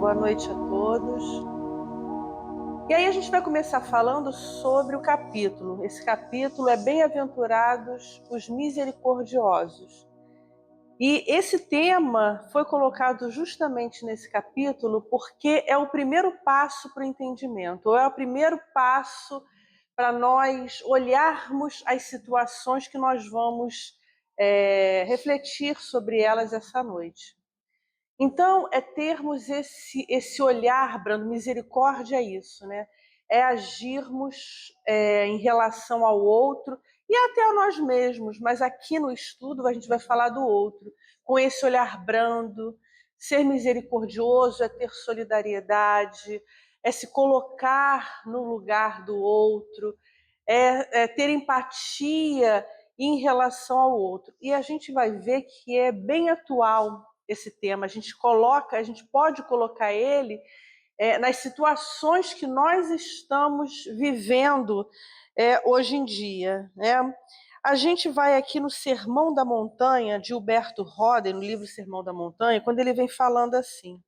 boa noite a todos. E aí a gente vai começar falando sobre o capítulo. Esse capítulo é Bem-aventurados os misericordiosos. E esse tema foi colocado justamente nesse capítulo porque é o primeiro passo para o entendimento, ou é o primeiro passo para nós olharmos as situações que nós vamos refletir sobre elas essa noite. Então, é termos esse olhar brando, misericórdia é isso, né? É agirmos em relação ao outro e até a nós mesmos, mas aqui no estudo a gente vai falar do outro, com esse olhar brando. Ser misericordioso é ter solidariedade, é se colocar no lugar do outro, é ter empatia em relação ao outro. E a gente vai ver que é bem atual esse tema, a gente pode colocar ele nas situações que nós estamos vivendo hoje em dia, né? A gente vai aqui no Sermão da Montanha, de Huberto Roden, no livro Sermão da Montanha, quando ele vem falando assim: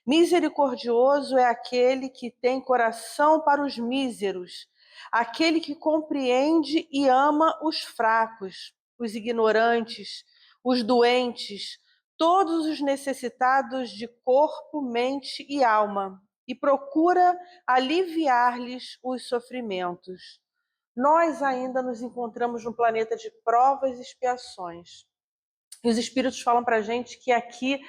misericordioso é aquele que tem coração para os míseros, aquele que compreende e ama os fracos, os ignorantes, os doentes, todos os necessitados de corpo, mente e alma, e procura aliviar-lhes os sofrimentos. Nós ainda nos encontramos num planeta de provas e expiações. E os espíritos falam para a gente que aqui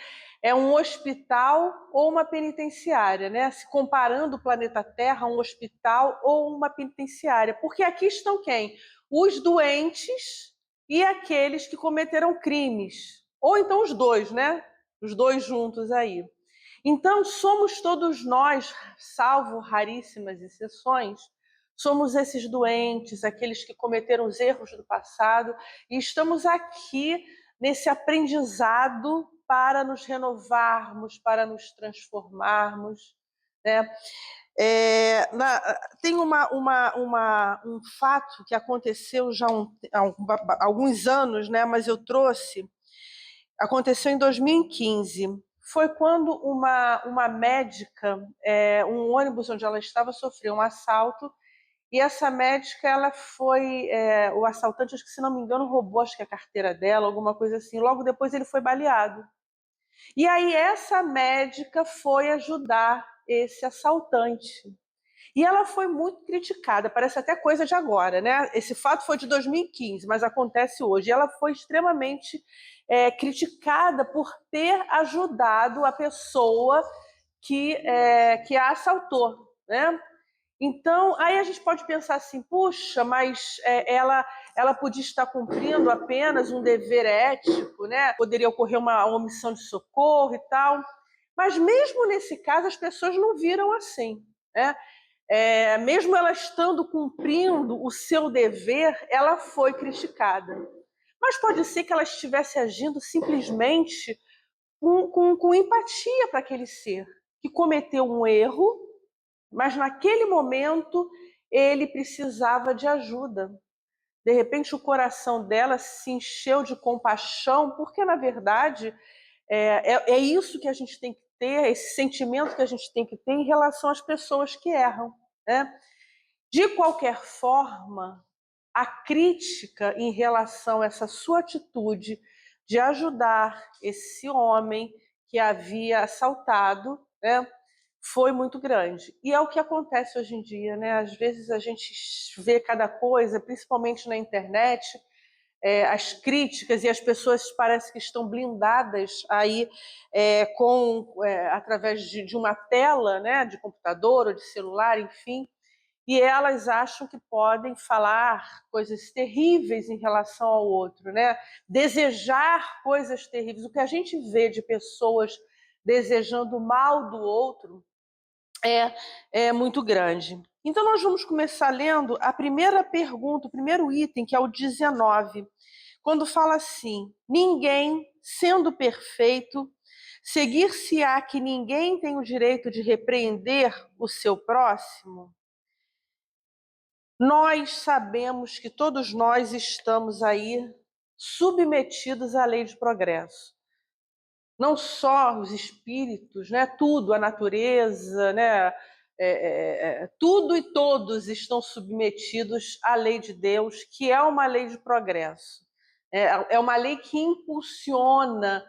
é um hospital ou uma penitenciária, né? Se comparando o planeta Terra a um hospital ou uma penitenciária. Porque aqui estão quem? Os doentes e aqueles que cometeram crimes. Ou então os dois, né? Os dois juntos aí. Então, somos todos nós, salvo raríssimas exceções, somos esses doentes, aqueles que cometeram os erros do passado, e estamos aqui nesse aprendizado para nos renovarmos, para nos transformarmos, né? Tem um fato que aconteceu já há alguns anos, né? Mas eu trouxe, aconteceu em 2015. Foi quando uma médica, um ônibus onde ela estava, sofreu um assalto. E essa médica, ela foi, o assaltante, acho que se não me engano, roubou acho que a carteira dela, alguma coisa assim. Logo depois ele foi baleado. E aí essa médica foi ajudar esse assaltante. E ela foi muito criticada, parece até coisa de agora, né? Esse fato foi de 2015, mas acontece hoje. E ela foi extremamente criticada por ter ajudado a pessoa que a assaltou, né? Então, aí a gente pode pensar assim, puxa, mas ela podia estar cumprindo apenas um dever ético, né? Poderia ocorrer uma omissão de socorro e tal. Mas mesmo nesse caso, as pessoas não viram assim, né? Mesmo ela estando cumprindo o seu dever, ela foi criticada. Mas pode ser que ela estivesse agindo simplesmente com empatia para aquele ser que cometeu um erro, mas naquele momento ele precisava de ajuda. De repente o coração dela se encheu de compaixão, porque na verdade é isso que a gente tem que ter, esse sentimento que a gente tem que ter em relação às pessoas que erram, né? De qualquer forma, a crítica em relação a essa sua atitude de ajudar esse homem que havia assaltado, né, foi muito grande. E é o que acontece hoje em dia, né? Às vezes a gente vê cada coisa, principalmente na internet, as críticas, e as pessoas parecem que estão blindadas aí através de uma tela, né, de computador ou de celular, enfim, e elas acham que podem falar coisas terríveis em relação ao outro, né? Desejar coisas terríveis. O que a gente vê de pessoas desejando o mal do outro é muito grande. Então, nós vamos começar lendo a primeira pergunta, o primeiro item, que é o 19, quando fala assim: ninguém, sendo perfeito, seguir-se-á que ninguém tem o direito de repreender o seu próximo? Nós sabemos que todos nós estamos aí submetidos à lei de progresso. não só os espíritos, né? Tudo, a natureza, né? Tudo e todos estão submetidos à lei de Deus, que é uma lei de progresso. É uma lei que impulsiona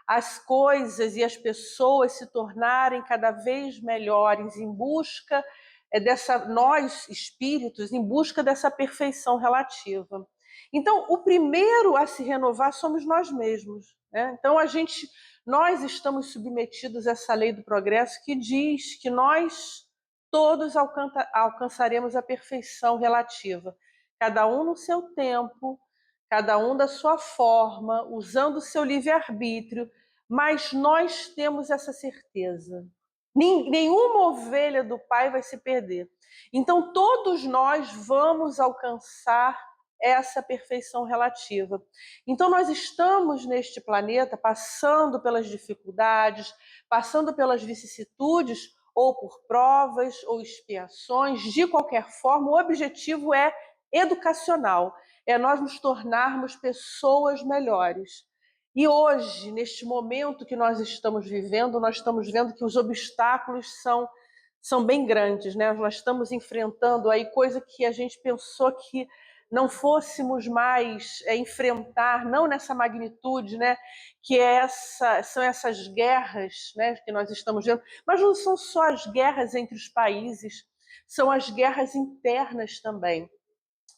as coisas e as pessoas se tornarem cada vez melhores em busca nós espíritos, em busca dessa perfeição relativa. Então, o primeiro a se renovar somos nós mesmos, né? Então, nós estamos submetidos a essa lei do progresso que diz que nós todos alcançaremos a perfeição relativa, cada um no seu tempo, cada um da sua forma, usando o seu livre-arbítrio, mas nós temos essa certeza. Nenhuma ovelha do Pai vai se perder. Então, todos nós vamos alcançar essa perfeição relativa. Então, nós estamos neste planeta passando pelas dificuldades, passando pelas vicissitudes, ou por provas ou expiações, de qualquer forma, o objetivo é educacional, é nós nos tornarmos pessoas melhores. E hoje, neste momento que nós estamos vivendo, nós estamos vendo que os obstáculos são bem grandes, né? Nós estamos enfrentando aí coisa que a gente pensou que não fôssemos mais enfrentar, não nessa magnitude, né? Que são essas guerras, né? Que nós estamos vendo, mas não são só as guerras entre os países, são as guerras internas também.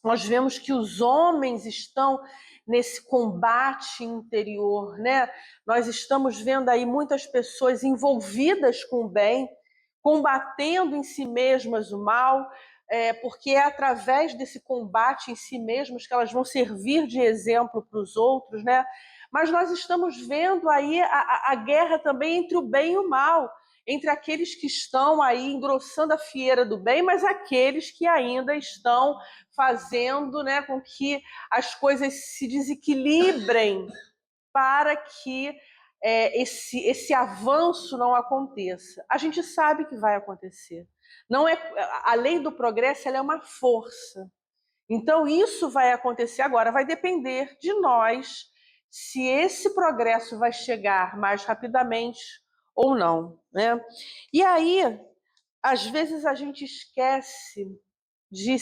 Nós vemos que os homens estão nesse combate interior, né? Nós estamos vendo aí muitas pessoas envolvidas com o bem, combatendo em si mesmas o mal, porque é através desse combate em si mesmas que elas vão servir de exemplo para os outros, né? Mas nós estamos vendo aí a guerra também entre o bem e o mal, entre aqueles que estão aí engrossando a fieira do bem, mas aqueles que ainda estão fazendo, né, com que as coisas se desequilibrem para que esse avanço não aconteça. A gente sabe que vai acontecer. Não é a lei do progresso, ela é uma força. Então isso vai acontecer agora, vai depender de nós se esse progresso vai chegar mais rapidamente ou não, né? E aí, às vezes a gente esquece de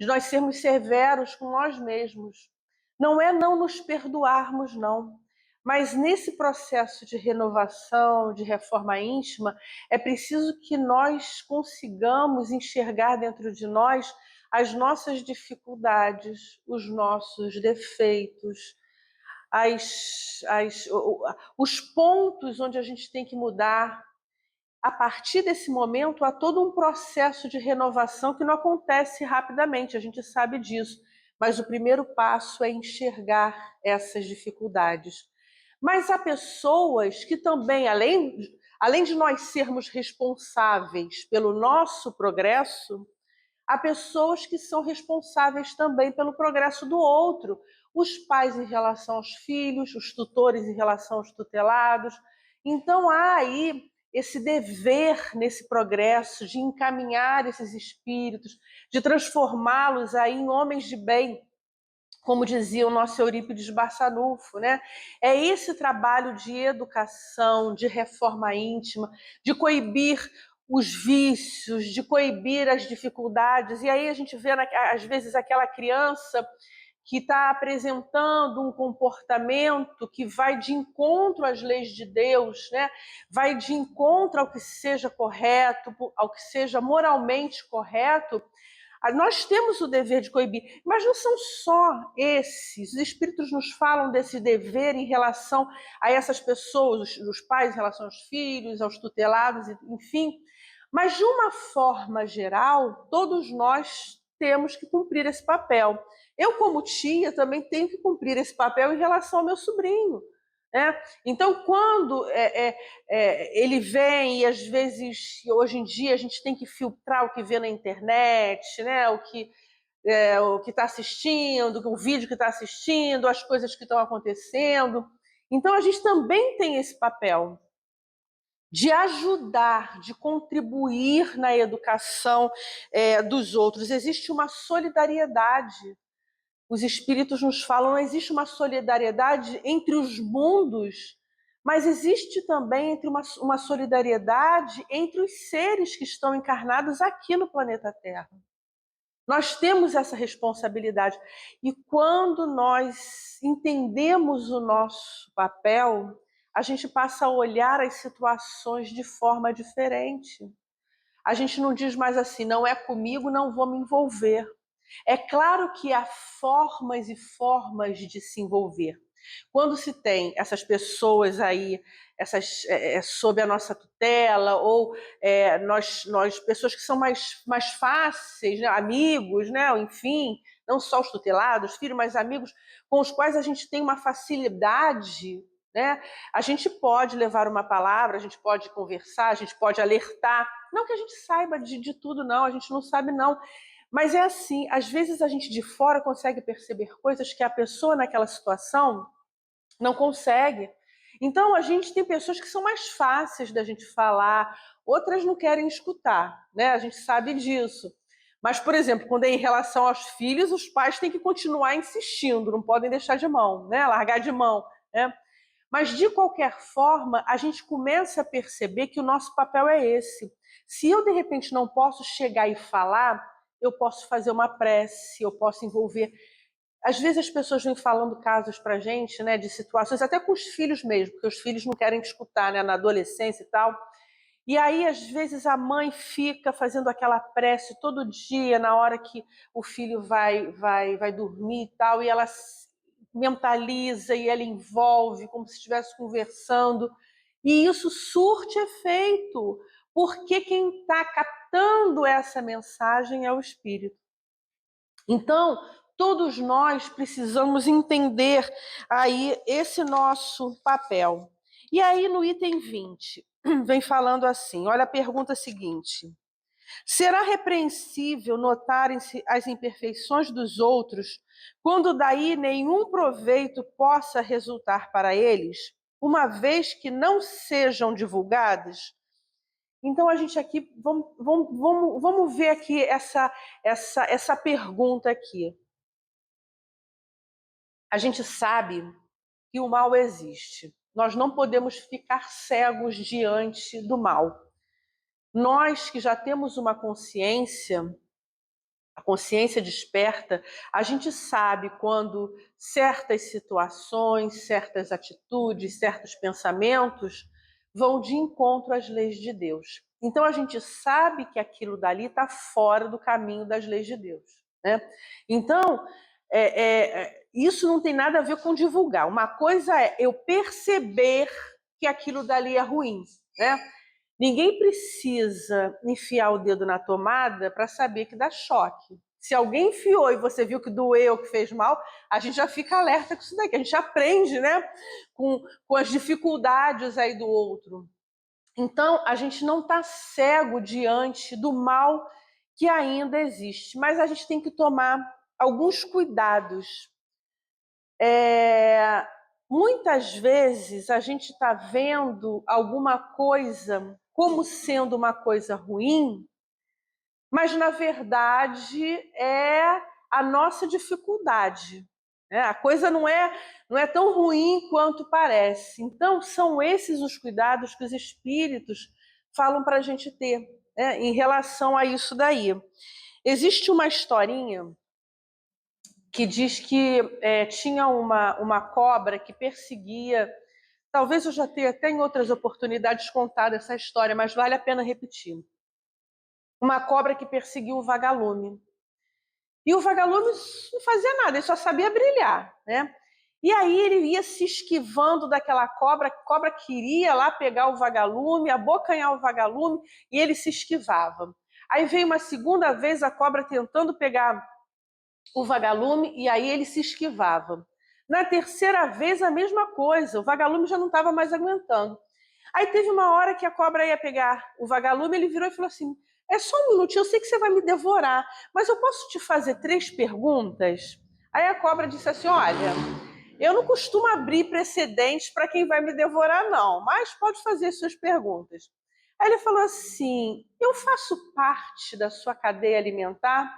nós sermos severos com nós mesmos. Não é não nos perdoarmos, não. Mas nesse processo de renovação, de reforma íntima, é preciso que nós consigamos enxergar dentro de nós as nossas dificuldades, os nossos defeitos, os pontos onde a gente tem que mudar. A partir desse momento, há todo um processo de renovação que não acontece rapidamente, a gente sabe disso, mas o primeiro passo é enxergar essas dificuldades. Mas há pessoas que também, além de nós sermos responsáveis pelo nosso progresso, há pessoas que são responsáveis também pelo progresso do outro, os pais em relação aos filhos, os tutores em relação aos tutelados. Então há aí esse dever nesse progresso de encaminhar esses espíritos, de transformá-los aí em homens de bem, como dizia o nosso Eurípides Barçanufo, né? É esse trabalho de educação, de reforma íntima, de coibir os vícios, de coibir as dificuldades. E aí a gente vê, às vezes, aquela criança que está apresentando um comportamento que vai de encontro às leis de Deus, né? Vai de encontro ao que seja correto, ao que seja moralmente correto. Nós temos o dever de coibir, mas não são só esses. Os espíritos nos falam desse dever em relação a essas pessoas, os pais em relação aos filhos, aos tutelados, enfim. Mas, de uma forma geral, todos nós temos que cumprir esse papel. Eu, como tia, também tenho que cumprir esse papel em relação ao meu sobrinho. Né? Então, quando ele vem, e às vezes, hoje em dia, a gente tem que filtrar o que vê na internet, né? O que está assistindo, o vídeo que está assistindo, as coisas que estão acontecendo. Então, a gente também tem esse papel de ajudar, de contribuir na educação dos outros. Existe uma solidariedade. Os espíritos nos falam, não existe uma solidariedade entre os mundos, mas existe também uma solidariedade entre os seres que estão encarnados aqui no planeta Terra. Nós temos essa responsabilidade. E quando nós entendemos o nosso papel, a gente passa a olhar as situações de forma diferente. A gente não diz mais assim, não é comigo, não vou me envolver. É claro que há formas e formas de se envolver. Quando se tem essas pessoas aí, sob a nossa tutela, ou nós pessoas que são mais fáceis, né? Amigos, né? Enfim, não só os tutelados, filhos, mas amigos com os quais a gente tem uma facilidade, né? A gente pode levar uma palavra, a gente pode conversar, a gente pode alertar. Não que a gente saiba de tudo, não, a gente não sabe, não. Mas é assim, às vezes a gente de fora consegue perceber coisas que a pessoa naquela situação não consegue. Então a gente tem pessoas que são mais fáceis da gente falar, outras não querem escutar, né? A gente sabe disso. Mas, por exemplo, quando é em relação aos filhos, os pais têm que continuar insistindo, não podem deixar de mão, né? Largar de mão, né? Mas, de qualquer forma, a gente começa a perceber que o nosso papel é esse. Se eu, de repente, não posso chegar e falar, eu posso fazer uma prece, eu posso envolver. Às vezes as pessoas vêm falando casos para a gente, né, de situações, até com os filhos mesmo, porque os filhos não querem escutar, né, na adolescência e tal. E aí, às vezes, a mãe fica fazendo aquela prece todo dia, na hora que o filho vai dormir e tal, e ela mentaliza e ela envolve como se estivesse conversando. E isso surte efeito, porque quem está captando essa mensagem é o espírito. Então, todos nós precisamos entender aí esse nosso papel. E aí, no item 20, vem falando assim: olha a pergunta seguinte. Será repreensível notarem-se as imperfeições dos outros, quando daí nenhum proveito possa resultar para eles, uma vez que não sejam divulgadas? Então a gente aqui, vamos ver aqui essa pergunta aqui. A gente sabe que o mal existe. Nós não podemos ficar cegos diante do mal. Nós que já temos uma consciência, a consciência desperta, a gente sabe quando certas situações, certas atitudes, certos pensamentos vão de encontro às leis de Deus. Então a gente sabe que aquilo dali está fora do caminho das leis de Deus, né? Então isso não tem nada a ver com divulgar. Uma coisa é eu perceber que aquilo dali é ruim, né? Ninguém precisa enfiar o dedo na tomada para saber que dá choque. Se alguém enfiou e você viu que doeu, que fez mal, a gente já fica alerta com isso daqui. A gente aprende, né? Com as dificuldades aí do outro. Então, a gente não está cego diante do mal que ainda existe, mas a gente tem que tomar alguns cuidados. Muitas vezes a gente está vendo alguma coisa como sendo uma coisa ruim, mas na verdade é a nossa dificuldade, né? A coisa não é tão ruim quanto parece. Então são esses os cuidados que os espíritos falam para a gente ter, né, em relação a isso daí. Existe uma historinha que diz que tinha uma cobra que perseguia. Talvez eu já tenha até em outras oportunidades contado essa história, mas vale a pena repetir. Uma cobra que perseguiu o vagalume. E o vagalume não fazia nada, ele só sabia brilhar, né? E aí ele ia se esquivando daquela cobra, a cobra queria lá pegar o vagalume, abocanhar o vagalume, e ele se esquivava. Aí veio uma segunda vez a cobra tentando pegar o vagalume, e aí ele se esquivava. Na terceira vez, a mesma coisa, o vagalume já não estava mais aguentando. Aí teve uma hora que a cobra ia pegar o vagalume, ele virou e falou assim: é só um minutinho, eu sei que você vai me devorar, mas eu posso te fazer 3 perguntas? Aí a cobra disse assim: olha, eu não costumo abrir precedentes para quem vai me devorar, não, mas pode fazer suas perguntas. Aí ele falou assim: eu faço parte da sua cadeia alimentar?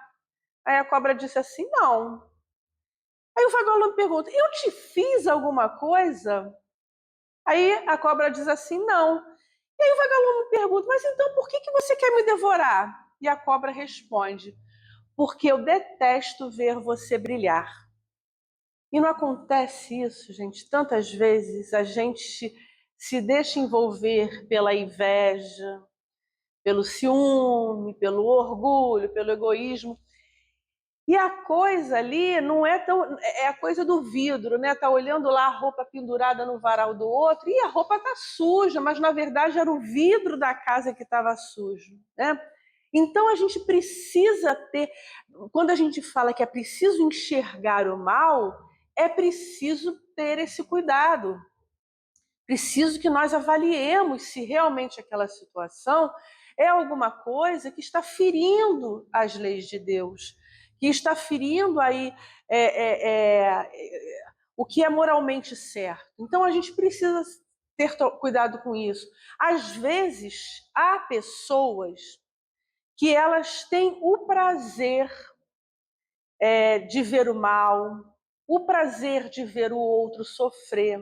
Aí a cobra disse assim: não. Aí o vagalume pergunta: eu te fiz alguma coisa? Aí a cobra diz assim, não. E aí o vagalume pergunta, mas então por que você quer me devorar? E a cobra responde, porque eu detesto ver você brilhar. E não acontece isso, gente. Tantas vezes a gente se deixa envolver pela inveja, pelo ciúme, pelo orgulho, pelo egoísmo. E a coisa ali não é tão. É a coisa do vidro, né? Tá olhando lá a roupa pendurada no varal do outro, e a roupa tá suja, mas na verdade era o vidro da casa que estava sujo, né? Então a gente precisa ter. Quando a gente fala que é preciso enxergar o mal, é preciso ter esse cuidado. Preciso que nós avaliemos se realmente aquela situação é alguma coisa que está ferindo as leis de Deus, que está ferindo aí o que é moralmente certo. Então a gente precisa ter cuidado com isso. Às vezes há pessoas que elas têm o prazer de ver o mal, o prazer de ver o outro sofrer.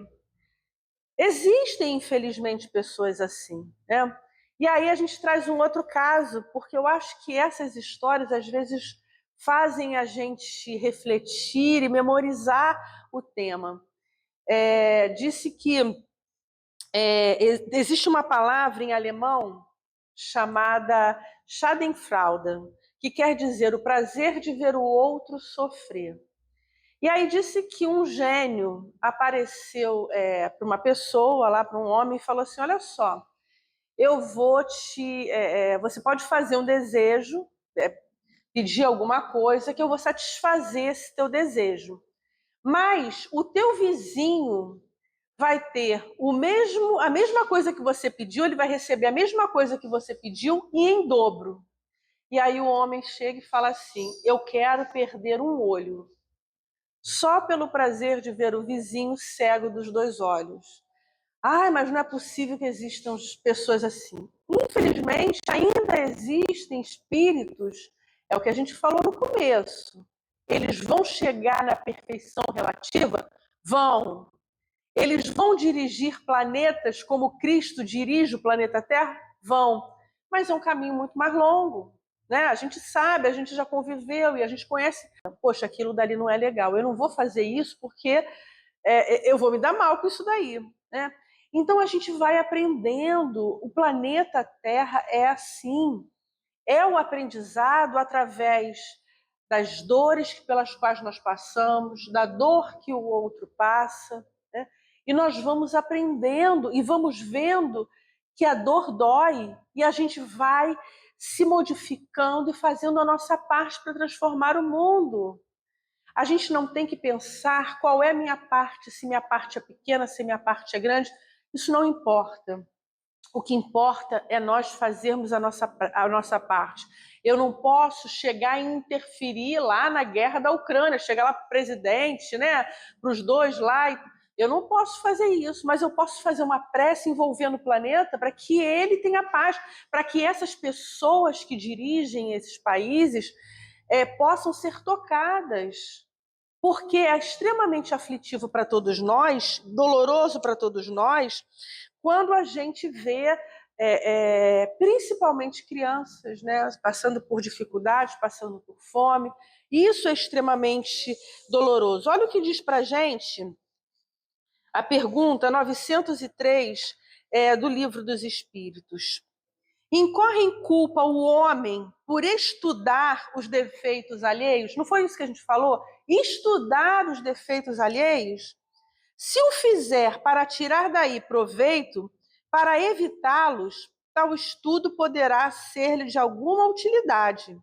Existem, infelizmente, pessoas assim, né? E aí a gente traz um outro caso, porque eu acho que essas histórias, às vezes, fazem a gente refletir e memorizar o tema. Disse que existe uma palavra em alemão chamada Schadenfreude, que quer dizer o prazer de ver o outro sofrer. E aí disse que um gênio apareceu para uma pessoa, lá para um homem, e falou assim, olha só, eu vou te... você pode fazer um desejo, pedir alguma coisa, que eu vou satisfazer esse teu desejo. Mas o teu vizinho vai ter a mesma coisa que você pediu, ele vai receber a mesma coisa que você pediu e em dobro. E aí o homem chega e fala assim, eu quero perder um olho, só pelo prazer de ver o vizinho cego dos dois olhos. Ai, mas não é possível que existam pessoas assim. Infelizmente, ainda existem espíritos, é o que a gente falou no começo. Eles vão chegar na perfeição relativa? Vão. Eles vão dirigir planetas como Cristo dirige o planeta Terra? Vão. Mas é um caminho muito mais longo. Né? A gente sabe, a gente já conviveu e a gente conhece. Poxa, aquilo dali não é legal. Eu não vou fazer isso porque eu vou me dar mal com isso daí. Né? Então a gente vai aprendendo. O planeta Terra é assim. É o aprendizado através das dores pelas quais nós passamos, da dor que o outro passa, né? E nós vamos aprendendo e vamos vendo que a dor dói e a gente vai se modificando e fazendo a nossa parte para transformar o mundo. A gente não tem que pensar qual é a minha parte, se minha parte é pequena, se minha parte é grande, isso não importa. O que importa é nós fazermos a nossa parte. Eu não posso chegar e interferir lá na guerra da Ucrânia, chegar lá para o presidente, né, para os dois lá. Eu não posso fazer isso, mas eu posso fazer uma prece envolvendo o planeta para que ele tenha paz, para que essas pessoas que dirigem esses países possam ser tocadas. Porque é extremamente aflitivo para todos nós, doloroso para todos nós, quando a gente vê principalmente crianças, né, passando por dificuldades, passando por fome. Isso é extremamente doloroso. Olha o que diz para a gente a pergunta 903 do Livro dos Espíritos. Incorre em culpa o homem por estudar os defeitos alheios? Não foi isso que a gente falou? Estudar os defeitos alheios? Se o fizer para tirar daí proveito, para evitá-los, tal estudo poderá ser-lhe de alguma utilidade.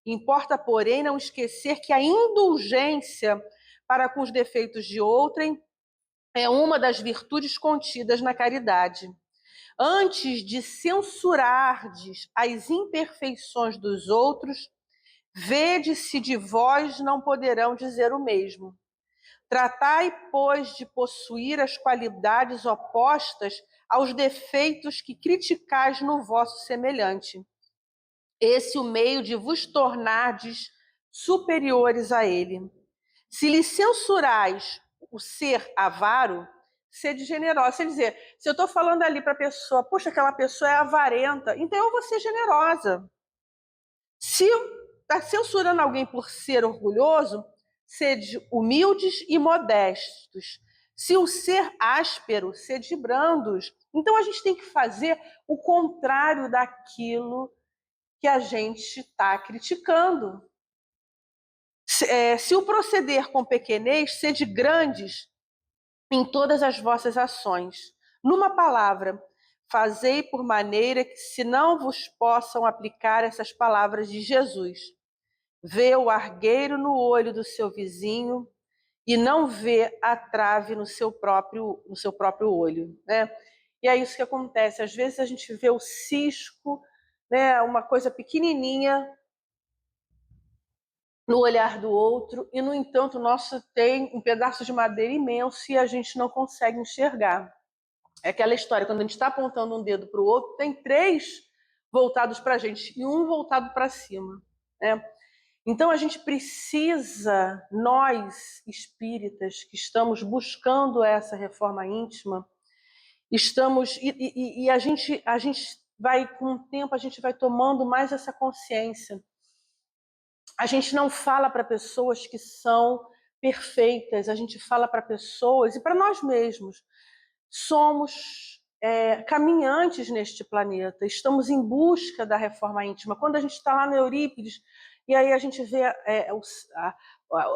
Importa, porém, não esquecer que a indulgência para com os defeitos de outrem é uma das virtudes contidas na caridade. Antes de censurardes as imperfeições dos outros, vede se de vós não poderão dizer o mesmo. Tratai, pois, de possuir as qualidades opostas aos defeitos que criticais no vosso semelhante. Esse é o meio de vos tornardes superiores a ele. Se lhe censurais o ser avaro, sede generosa. Quer dizer, se eu estou falando ali para a pessoa, puxa, aquela pessoa é avarenta, então eu vou ser generosa. Se está censurando alguém por ser orgulhoso, sede humildes e modestos. Se o ser áspero, sede brandos. Então a gente tem que fazer o contrário daquilo que a gente está criticando. Se o proceder com pequenez, sede grandes em todas as vossas ações. Numa palavra, fazei por maneira que se não vos possam aplicar essas palavras de Jesus. Vê o argueiro no olho do seu vizinho e não vê a trave no seu próprio olho, né? E é isso que acontece. Às vezes a gente vê o cisco, né, uma coisa pequenininha no olhar do outro, e no entanto o nosso tem um pedaço de madeira imenso e a gente não consegue enxergar. É aquela história, quando a gente está apontando um dedo para o outro, tem 3 voltados para a gente e um voltado para cima, né? Então a gente precisa, nós espíritas que estamos buscando essa reforma íntima, estamos e a gente vai, com o tempo, a gente vai tomando mais essa consciência. A gente não fala para pessoas que são perfeitas, a gente fala para pessoas e para nós mesmos. Somos caminhantes neste planeta, estamos em busca da reforma íntima. Quando a gente está lá no Eurípides, e aí a gente vê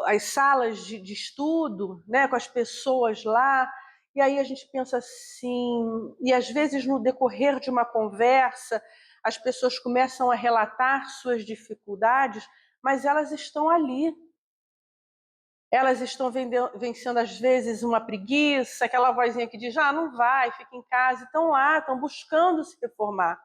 as salas de estudo, né, com as pessoas lá, e aí a gente pensa assim, e às vezes no decorrer de uma conversa, as pessoas começam a relatar suas dificuldades, mas elas estão ali. Elas estão vencendo, às vezes, uma preguiça, aquela vozinha que diz, não vai, fica em casa. Estão lá, estão buscando se reformar.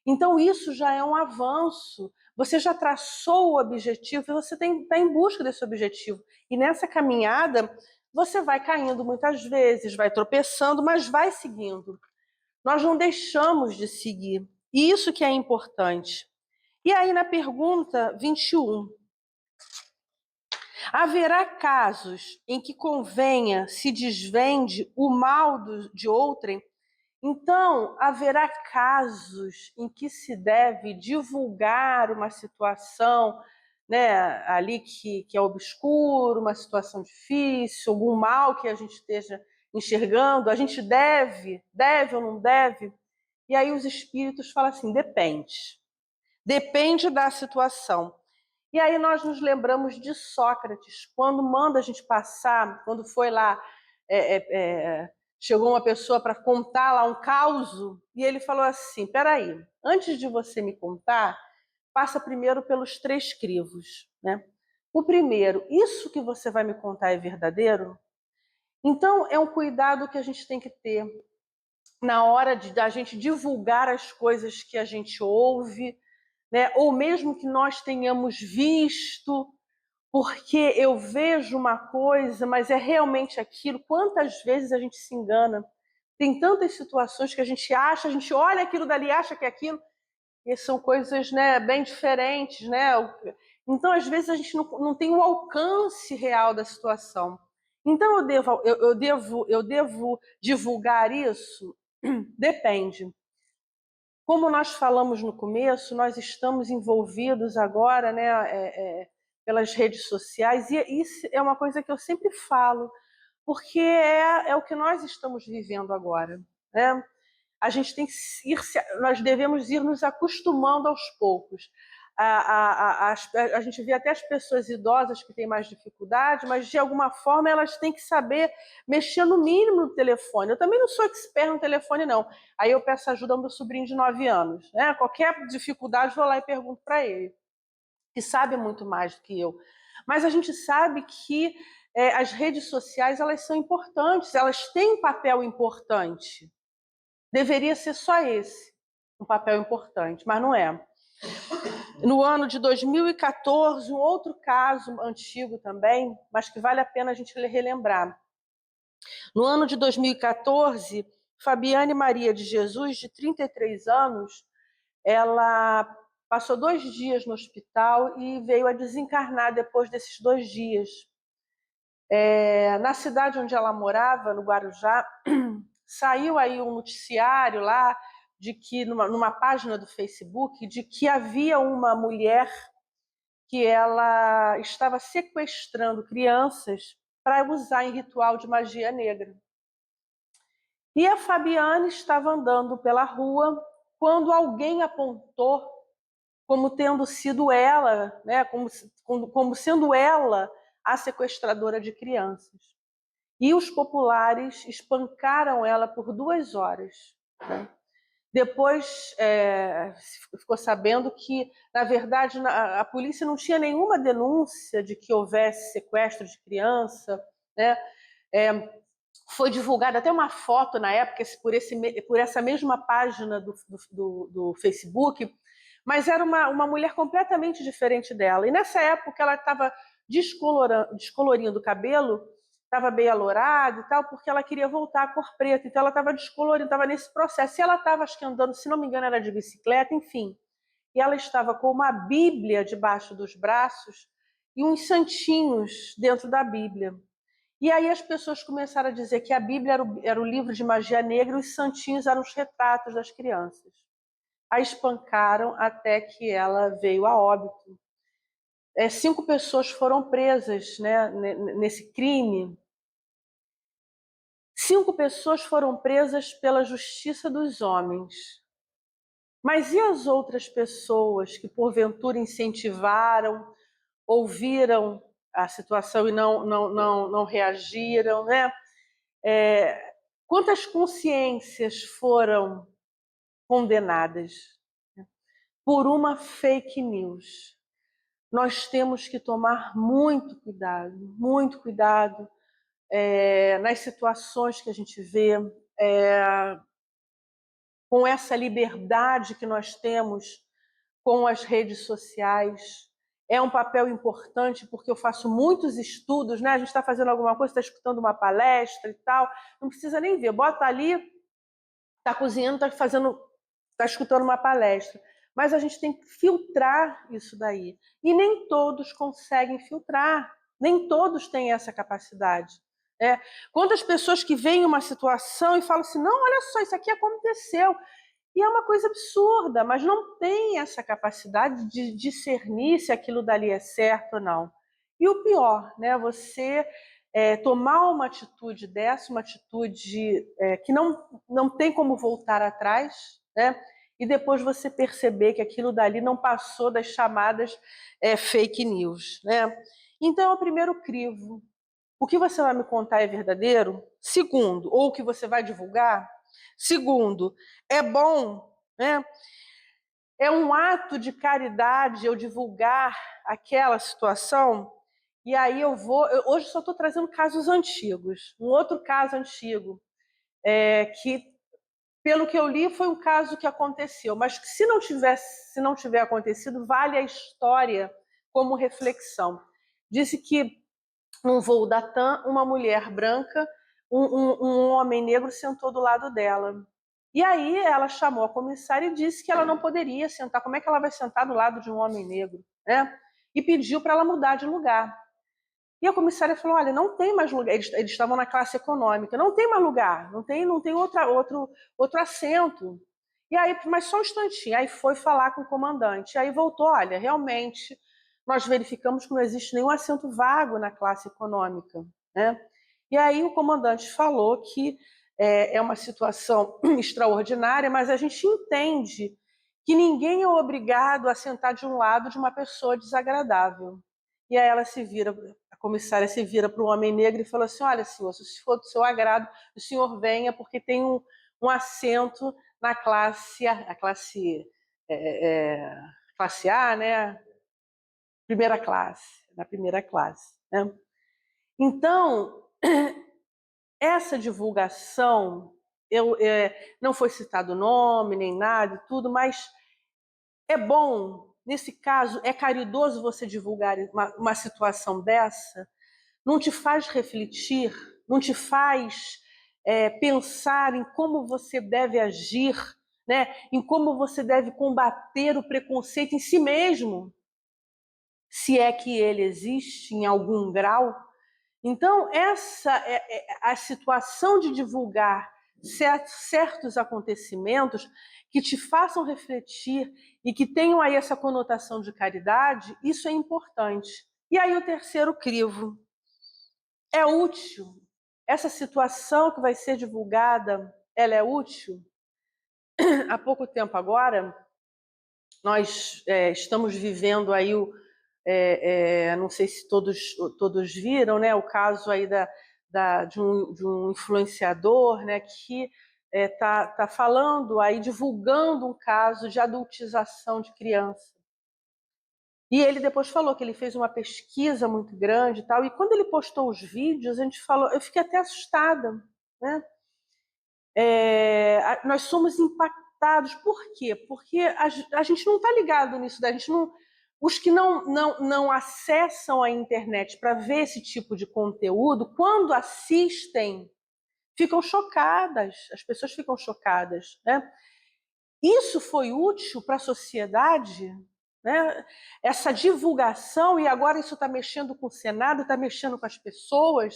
Então, isso já é um avanço. Você já traçou o objetivo e você está em busca desse objetivo. E nessa caminhada, você vai caindo muitas vezes, vai tropeçando, mas vai seguindo. Nós não deixamos de seguir. E isso que é importante. E aí, na pergunta 21, haverá casos em que convenha se desvende o mal de outrem? Então, haverá casos em que se deve divulgar uma situação, né, ali que é obscuro, uma situação difícil, algum mal que a gente esteja enxergando, a gente deve ou não deve? E aí os espíritos falam assim, depende da situação. E aí nós nos lembramos de Sócrates, quando manda a gente passar, quando foi lá, chegou uma pessoa para contar lá um causo, e ele falou assim, peraí, antes de você me contar, passa primeiro pelos 3 crivos, né? O primeiro, isso que você vai me contar é verdadeiro? Então, é um cuidado que a gente tem que ter na hora de a gente divulgar as coisas que a gente ouve, né? Ou mesmo que nós tenhamos visto, porque eu vejo uma coisa, mas é realmente aquilo. Quantas vezes a gente se engana? Tem tantas situações que a gente olha aquilo dali, acha que é aquilo, e são coisas, né, bem diferentes, né? Então, às vezes, a gente não tem o alcance real da situação. Então, eu devo divulgar isso? Depende. Como nós falamos no começo, nós estamos envolvidos agora, né, pelas redes sociais, e isso é uma coisa que eu sempre falo, porque é o que nós estamos vivendo agora, né? A gente tem que nós devemos ir nos acostumando aos poucos. A gente vê até as pessoas idosas que têm mais dificuldade, mas de alguma forma elas têm que saber mexer no mínimo no telefone. Eu também não sou expert no telefone, não. Aí eu peço ajuda ao meu sobrinho de 9 anos. Né? Qualquer dificuldade, vou lá e pergunto para ele, que sabe muito mais do que eu. Mas a gente sabe que as redes sociais elas são importantes, elas têm um papel importante. Deveria ser só esse, um papel importante, mas não é. No ano de 2014, um outro caso antigo também, mas que vale a pena a gente relembrar. No ano de 2014, Fabiane Maria de Jesus, de 33 anos, ela passou 2 dias no hospital e veio a desencarnar depois desses 2 dias. Na cidade onde ela morava, no Guarujá, saiu aí um noticiário lá de que numa página do Facebook de que havia uma mulher que ela estava sequestrando crianças para usar em ritual de magia negra. E a Fabiane estava andando pela rua quando alguém apontou como tendo sido ela, né, como sendo ela a sequestradora de crianças. E os populares espancaram ela por 2 horas. Né? Depois ficou sabendo que, na verdade, a polícia não tinha nenhuma denúncia de que houvesse sequestro de criança. Né? Foi divulgada até uma foto na época por essa mesma página do Facebook, mas era uma mulher completamente diferente dela. E nessa época ela estava descolorindo o cabelo, estava bem alourado e tal, porque ela queria voltar à cor preta. Então ela estava descolorindo, estava nesse processo. E ela estava, acho que andando, se não me engano, era de bicicleta, enfim. E ela estava com uma Bíblia debaixo dos braços e uns santinhos dentro da Bíblia. E aí as pessoas começaram a dizer que a Bíblia era o livro de magia negra e os santinhos eram os retratos das crianças. A espancaram até que ela veio a óbito. 5 pessoas foram presas, né, nesse crime. 5 pessoas foram presas pela justiça dos homens. Mas e as outras pessoas que porventura incentivaram, ouviram a situação e não reagiram, né? Quantas consciências foram condenadas por uma fake news? Nós temos que tomar muito cuidado nas situações que a gente vê, com essa liberdade que nós temos com as redes sociais. É um papel importante porque eu faço muitos estudos, né? A gente está fazendo alguma coisa, está escutando uma palestra e tal, não precisa nem ver, bota ali, está cozinhando, está escutando uma palestra. Mas a gente tem que filtrar isso daí. E nem todos conseguem filtrar, nem todos têm essa capacidade. Quantas pessoas que veem uma situação e falam assim, não, olha só, isso aqui aconteceu. E é uma coisa absurda, mas não tem essa capacidade de discernir se aquilo dali é certo ou não. E o pior, né, você tomar uma atitude dessa, uma atitude que não tem como voltar atrás, né, e depois você perceber que aquilo dali não passou das chamadas fake news. Né? Então, é o primeiro crivo. O que você vai me contar é verdadeiro? Segundo, ou o que você vai divulgar? Segundo, é bom, né? É um ato de caridade eu divulgar aquela situação. E aí hoje só estou trazendo casos antigos. Um outro caso antigo, que pelo que eu li foi um caso que aconteceu, mas que se não tiver acontecido, vale a história como reflexão. Disse que num voo da TAM, uma mulher branca, um homem negro sentou do lado dela. E aí ela chamou a comissária e disse que ela não poderia sentar. Como é que ela vai sentar do lado de um homem negro? Né? E pediu para ela mudar de lugar. E a comissária falou, olha, não tem mais lugar. Eles estavam na classe econômica. Não tem mais lugar. Não tem outro assento. E aí, mas só um instantinho. Aí foi falar com o comandante. Aí voltou, olha, realmente nós verificamos que não existe nenhum assento vago na classe econômica. Né? E aí o comandante falou que é uma situação extraordinária, mas a gente entende que ninguém é obrigado a sentar de um lado de uma pessoa desagradável. E aí a comissária se vira para o homem negro e fala assim, olha, senhor, se for do seu agrado, o senhor venha, porque tem um assento na classe A, né? Na primeira classe. Né? Então, essa divulgação, não foi citado o nome, nem nada e tudo, mas é bom, nesse caso, é caridoso você divulgar uma situação dessa, não te faz refletir, não te faz pensar em como você deve agir, né? Em como você deve combater o preconceito em si mesmo, se é que ele existe em algum grau. Então, essa é a situação de divulgar certos acontecimentos que te façam refletir e que tenham aí essa conotação de caridade, isso é importante. E aí o terceiro crivo. É útil? Essa situação que vai ser divulgada, ela é útil? Há pouco tempo agora, nós estamos vivendo aí não sei se todos viram, né, o caso aí de um influenciador, né, que tá falando aí, divulgando um caso de adultização de criança. E ele depois falou que ele fez uma pesquisa muito grande e tal, e quando ele postou os vídeos, eu fiquei até assustada, né? Nós somos impactados. Por quê? Porque a gente não está ligado nisso, a gente não, os que não acessam a internet para ver esse tipo de conteúdo, quando assistem, ficam chocadas, as pessoas ficam chocadas, né? Isso foi útil para a sociedade, né? Essa divulgação, e agora isso está mexendo com o Senado, está mexendo com as pessoas.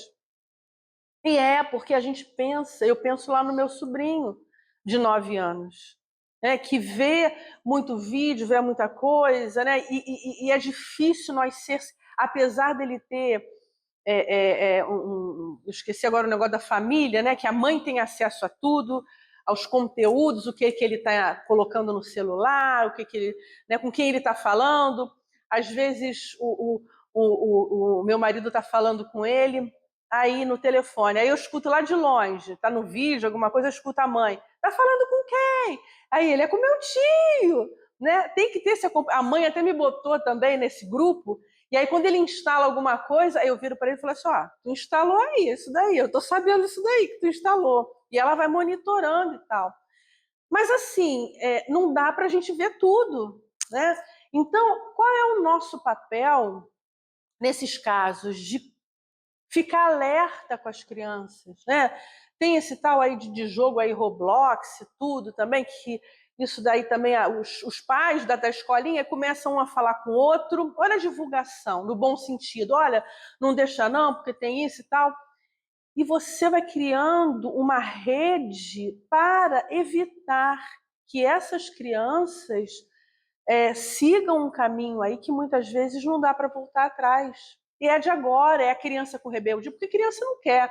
E porque a gente pensa, eu penso lá no meu sobrinho de 9 anos, né, que vê muito vídeo, vê muita coisa, né, e é difícil nós ser, apesar dele ter, eu esqueci agora o negócio da família, né, que a mãe tem acesso a tudo, aos conteúdos, o que ele está colocando no celular, ele, né, com quem ele está falando. Às vezes o meu marido está falando com ele, aí no telefone, aí eu escuto lá de longe, tá no vídeo, alguma coisa, eu escuto a mãe. Tá falando com quem? Aí ele, é com meu tio, né? Tem que ter esse a mãe até me botou também nesse grupo, e aí quando ele instala alguma coisa, aí eu viro para ele e falo assim, tu instalou aí isso daí, eu tô sabendo isso daí que tu instalou. E ela vai monitorando e tal. Mas assim, não dá para a gente ver tudo, né? Então, qual é o nosso papel nesses casos de ficar alerta com as crianças, né? Tem esse tal aí de jogo aí, Roblox, tudo também, que isso daí também, os pais da escolinha começam um a falar com o outro, olha a divulgação, no bom sentido, olha, não deixa não, porque tem isso e tal. E você vai criando uma rede para evitar que essas crianças sigam um caminho aí que muitas vezes não dá para voltar atrás. E é de agora, é a criança com rebelde, porque criança não quer.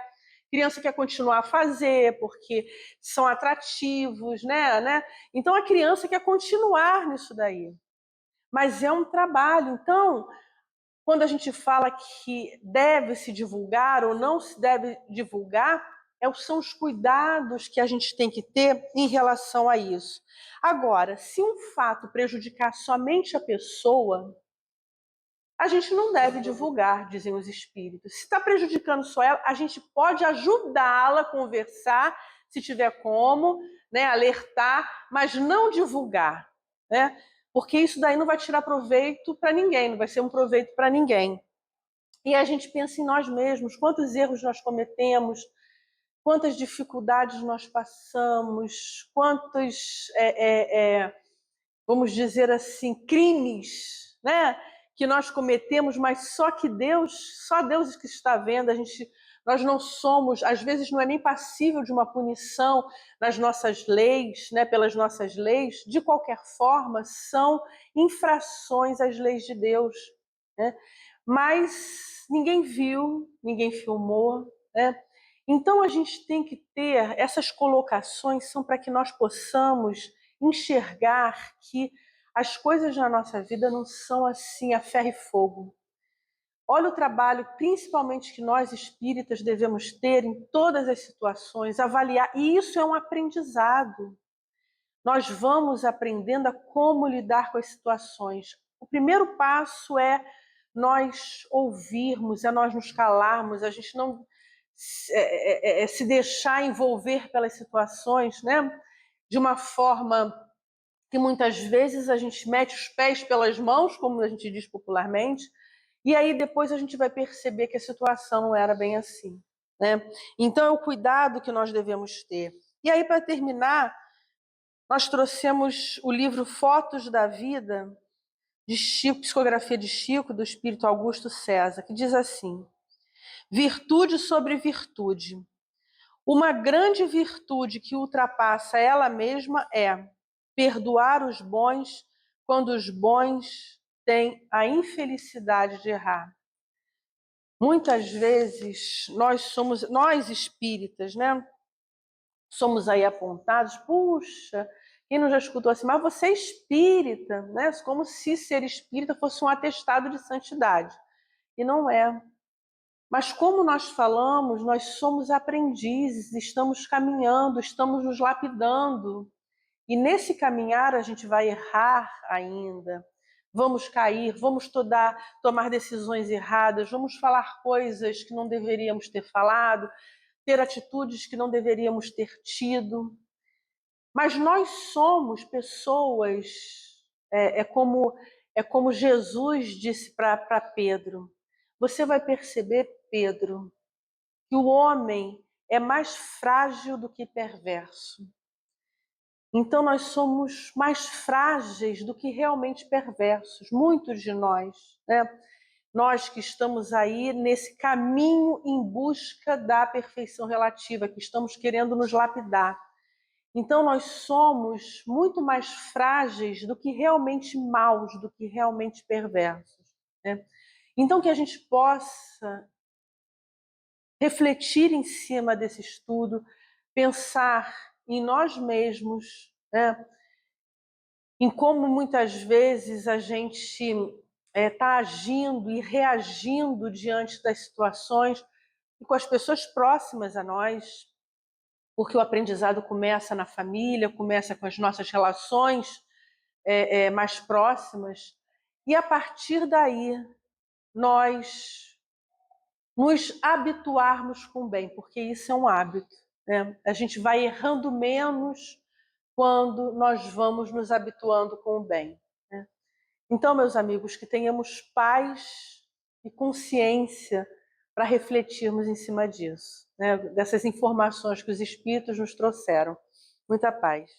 Criança quer continuar a fazer, porque são atrativos, né? Então a criança quer continuar nisso daí. Mas é um trabalho. Então, quando a gente fala que deve se divulgar ou não se deve divulgar, são os cuidados que a gente tem que ter em relação a isso. Agora, se um fato prejudicar somente a pessoa, a gente não deve divulgar, dizem os espíritos. Se está prejudicando só ela, a gente pode ajudá-la a conversar, se tiver como, né, alertar, mas não divulgar, né? Porque isso daí não vai tirar proveito para ninguém, não vai ser um proveito para ninguém. E a gente pensa em nós mesmos, quantos erros nós cometemos, quantas dificuldades nós passamos, quantos, vamos dizer assim, crimes, né, que nós cometemos, mas só Deus que está vendo, nós não somos, às vezes não é nem passível de uma punição nas nossas leis, né, pelas nossas leis, de qualquer forma, são infrações às leis de Deus, né? Mas ninguém viu, ninguém filmou, né? Então a gente tem que ter essas colocações, são para que nós possamos enxergar que as coisas na nossa vida não são assim a ferro e fogo. Olha o trabalho, principalmente, que nós espíritas devemos ter em todas as situações, avaliar, e isso é um aprendizado. Nós vamos aprendendo a como lidar com as situações. O primeiro passo é nós ouvirmos, é nós nos calarmos, a gente não se deixar envolver pelas situações, né? De uma forma que muitas vezes a gente mete os pés pelas mãos, como a gente diz popularmente, e aí depois a gente vai perceber que a situação não era bem assim, né? Então é o cuidado que nós devemos ter. E aí, para terminar, nós trouxemos o livro Fotos da Vida, de Chico, psicografia de Chico, do espírito Augusto César, que diz assim: Virtude sobre virtude. Uma grande virtude que ultrapassa ela mesma é perdoar os bons quando os bons têm a infelicidade de errar. Muitas vezes nós espíritas, né? Somos aí apontados, puxa, quem não já escutou assim, mas você é espírita, né? Como se ser espírita fosse um atestado de santidade. E não é. Mas como nós falamos, nós somos aprendizes, estamos caminhando, estamos nos lapidando. E nesse caminhar a gente vai errar ainda. Vamos cair, vamos tomar decisões erradas, vamos falar coisas que não deveríamos ter falado, ter atitudes que não deveríamos ter tido. Mas nós somos pessoas, é como Jesus disse para Pedro. Você vai perceber, Pedro, que o homem é mais frágil do que perverso. Então nós somos mais frágeis do que realmente perversos, muitos de nós, né? Nós que estamos aí nesse caminho em busca da perfeição relativa, que estamos querendo nos lapidar. Então nós somos muito mais frágeis do que realmente maus, do que realmente perversos, né? Então que a gente possa refletir em cima desse estudo, pensar em nós mesmos, né? Em como muitas vezes a gente está agindo e reagindo diante das situações e com as pessoas próximas a nós, porque o aprendizado começa na família, começa com as nossas relações mais próximas, e a partir daí nós nos habituarmos com o bem, porque isso é um hábito, né? A gente vai errando menos quando nós vamos nos habituando com o bem, né? Então, meus amigos, que tenhamos paz e consciência para refletirmos em cima disso, né? Dessas informações que os espíritos nos trouxeram. Muita paz.